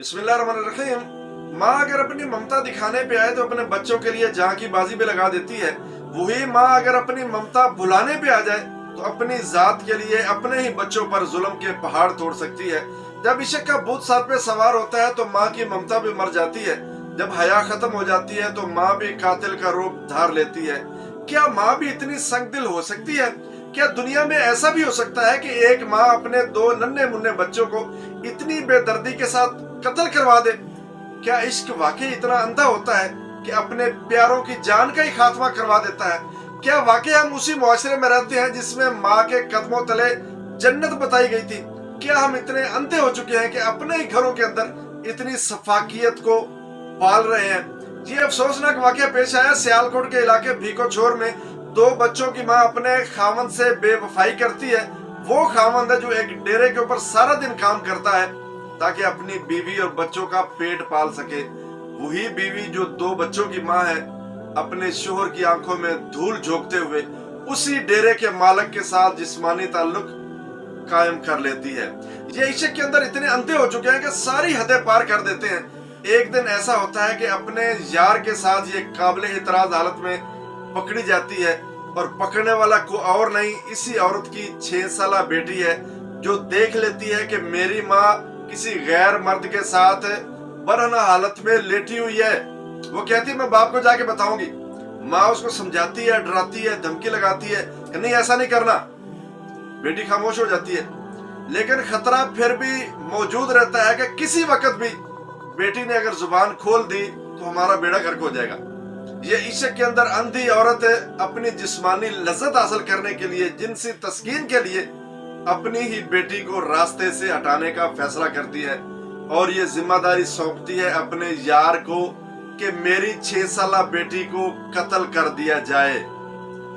बिस्मिल्लाहिर्रहमानिर्रहीम। माँ अगर अपनी ममता दिखाने पे आए तो अपने बच्चों के लिए जहाँ की बाजी पे लगा देती है। वही माँ अगर अपनी ममता भुलाने पे आ जाए तो अपनी जात के लिए अपने ही बच्चों पर जुल्म के पहाड़ तोड़ सकती है। जब इश्क का भूत सर पे सवार होता है तो माँ की ममता भी मर जाती है। जब हया खत्म हो जाती है तो माँ भी कातिल का रूप धार लेती है। क्या माँ भी इतनी संगदिल हो सकती है? क्या दुनिया में ऐसा भी हो सकता है कि एक माँ अपने दो नन्हे मुन्ने बच्चों को इतनी बेदर्दी के साथ कत्ल करवा दे? क्या इश्क वाकई इतना अंधा होता है कि अपने प्यारों की जान का ही खात्मा करवा देता है? क्या वाकई हम उसी मुआशरे में रहते हैं जिसमें माँ के कदमों तले जन्नत बताई गई थी? क्या हम इतने अंधे हो चुके हैं कि अपने ही घरों के अंदर इतनी सफाकियत को पाल रहे हैं? ये अफसोसनाक वाकया पेश आया सियालकोट के इलाके भीको छोर में। दो बच्चों की माँ अपने खामन से बेवफाई करती है। वो खामन है जो एक डेरे के ऊपर सारा दिन काम करता है ताकि अपनी बीवी और बच्चों का पेट पाल सके। वही बीवी जो दो बच्चों की माँ है, अपने शोहर की आंखों में धूल झोंकते हुए उसी डेरे के मालिक के साथ जिस्मानी ताल्लुक कायम कर लेती है। ये इश्क के अंदर इतने अंधे हो चुके हैं कि सारी हदें पार कर देते हैं। एक दिन ऐसा होता है कि अपने यार के साथ ये काबिल इतराज हालत में पकड़ी जाती है और पकड़ने वाला को और नहीं, इसी औरत की 6 साला बेटी है जो देख लेती है कि मेरी माँ किसी गैर मर्द के साथ बरहना हालत में लेटी हुई है। वो कहती है मैं बाप को जाके बताऊंगी। माँ उसको समझाती है, डराती है, धमकी लगाती है कि नहीं ऐसा नहीं करना। बेटी खामोश हो जाती है, लेकिन खतरा फिर भी मौजूद रहता है कि किसी वक्त भी बेटी ने अगर जुबान खोल दी तो हमारा बेड़ा गर्क हो जाएगा। ये इश्क के अंदर अंधी औरत अपनी जिस्मानी लज्जत हासिल करने के लिए, जिनसी तस्कीन के लिए अपनी ही बेटी को रास्ते से हटाने का फैसला करती है और ये जिम्मेदारी सौंपती है अपने यार को कि मेरी 6 साला बेटी को कत्ल कर दिया जाए।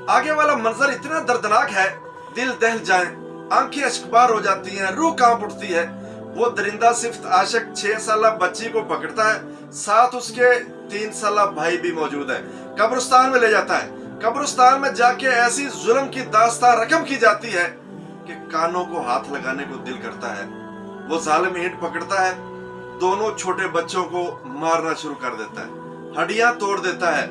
आगे वाला मंजर इतना दर्दनाक है, दिल दहल जाए, आंखें अश्कबार हो जाती हैं, रूह कांप उठती है। वो दरिंदा सिफ्त आशिक 6 साला बच्ची को पकड़ता है, साथ उसके 3 साला भाई भी मौजूद है। कब्रिस्तान में ले जाता है। कब्रिस्तान में जाके ऐसी जुल्म की दास्तां रकम की जाती है कि कानों को हाथ लगाने को दिल करता है। वो जालिम ईंट पकड़ता है, दोनों छोटे बच्चों को मारना शुरू कर देता है, हड्डियां तोड़ देता है।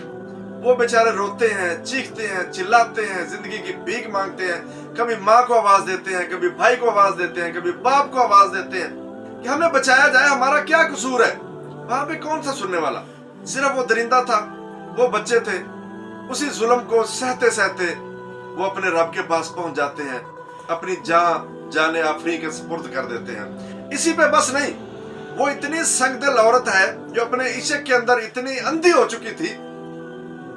वो बेचारे रोते हैं, चीखते हैं, चिल्लाते हैं, जिंदगी की भीख मांगते हैं। कभी माँ को आवाज देते हैं, कभी भाई को आवाज देते हैं, कभी बाप को आवाज देते हैं कि हमें बचाया जाए, हमारा क्या कसूर है। वहां पे कौन था सुनने वाला? सिर्फ वो दरिंदा था, वो बच्चे थे। उसी जुल्म को सहते सहते वो अपने रब के पास पहुंच जाते हैं, अपनी जाने आफरी के सुपुर्द कर देते हैं। इसी पे बस नहीं, वो इतनी संगदिल औरत है जो अपने इश्क के अंदर इतनी अंधी हो चुकी थी,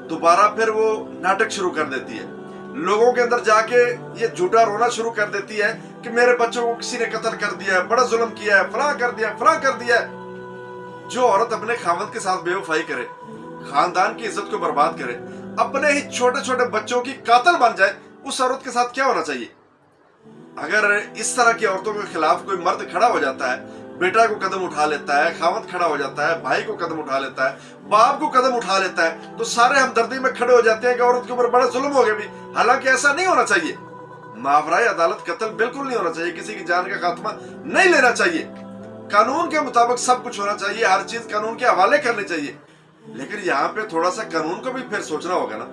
दोबारा फिर वो नाटक शुरू कर देती है। लोगों के अंदर जाके ये झूठा रोना शुरू कर देती है कि मेरे बच्चों को किसी ने कत्ल कर दिया है, बड़ा जुल्म किया है, फलां कर दिया, फलां कर दिया है। जो औरत अपने खामद के साथ बेवफाई करे, खानदान की इज्जत को बर्बाद करे, अपने ही छोटे छोटे बच्चों की कातिल बन जाए, उस औरत के साथ क्या होना चाहिए? अगर इस तरह की औरतों के खिलाफ कोई मर्द खड़ा हो जाता है, बेटा को कदम उठा लेता है, खामद खड़ा हो जाता है, भाई को कदम उठा लेता है, बाप को कदम उठा लेता है, तो सारे हमदर्दी में खड़े हो जाते हैं कि औरत के ऊपर बड़ा जुल्म हो गया भी। हालांकि ऐसा नहीं होना चाहिए। मावराए अदालत कत्ल बिल्कुल नहीं होना चाहिए, किसी की जान का खात्मा नहीं लेना चाहिए। कानून के मुताबिक सब कुछ होना चाहिए, हर चीज कानून के हवाले करनी चाहिए। लेकिन यहाँ पे थोड़ा सा कानून को भी फिर सोचना होगा ना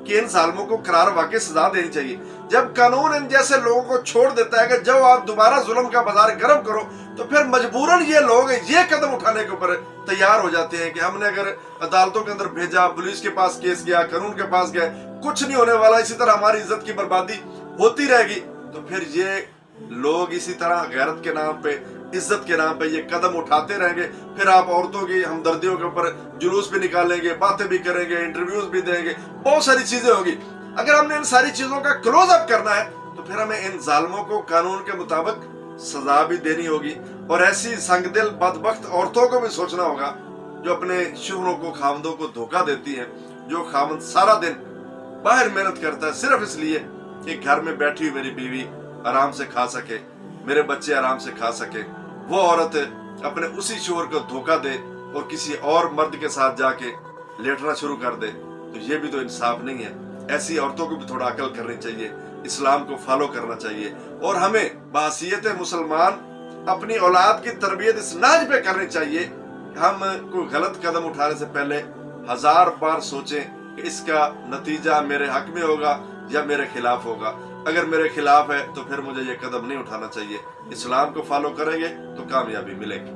कि इन जालिमों को करार वाकई सजा देनी चाहिए। जब कानून इन जैसे लोगों को छोड़ देता है कि जब आप दोबारा जुल्म का बाजार गर्म करो, तो फिर मजबूरन ये लोग ये कदम उठाने के ऊपर तैयार हो जाते हैं कि हमने अगर अदालतों के अंदर भेजा, पुलिस के पास केस गया, कानून के पास गया, कुछ नहीं होने वाला, इसी तरह हमारी इज्जत की बर्बादी होती रहेगी। तो फिर ये लोग इसी तरह गैरत के नाम पे, इज्जत के नाम पे ये कदम उठाते रहेंगे। फिर आप औरतों की हमदर्दियों के ऊपर जुलूस भी निकालेंगे, बातें भी करेंगे, इंटरव्यूज भी देंगे, बहुत सारी चीजें होगी। अगर हमने इन सारी चीजों का क्लोज अप करना है तो फिर हमें इन जालिमों को कानून के मुताबिक सजा भी देनी होगी। और ऐसी संगदिल बदबख्त औरतों को भी सोचना होगा जो अपने शोहरों को, खामदों को धोखा देती हैं। जो खामद सारा दिन बाहर मेहनत करता है सिर्फ इसलिए कि घर में बैठी हुई मेरी बीवी आराम से खा सके, मेरे बच्चे आराम से खा सके, वो औरत अपने उसी शोहर को धोखा दे और किसी और मर्द के साथ जाके लेटना शुरू कर दे, तो ये भी तो इंसाफ नहीं है। ऐसी औरतों को भी थोड़ा अकल करनी चाहिए, इस्लाम को फॉलो करना चाहिए। और हमें बहसीयत मुसलमान اپنی اولاد کی تربیت اس ناج پہ کرنی چاہیے کہ ہم کوئی غلط قدم اٹھانے سے پہلے 1000 بار سوچیں کہ اس کا نتیجہ میرے حق میں ہوگا یا میرے خلاف ہوگا. اگر میرے خلاف ہے تو پھر مجھے یہ قدم نہیں اٹھانا چاہیے. اسلام کو فالو کریں گے تو کامیابی ملے گی.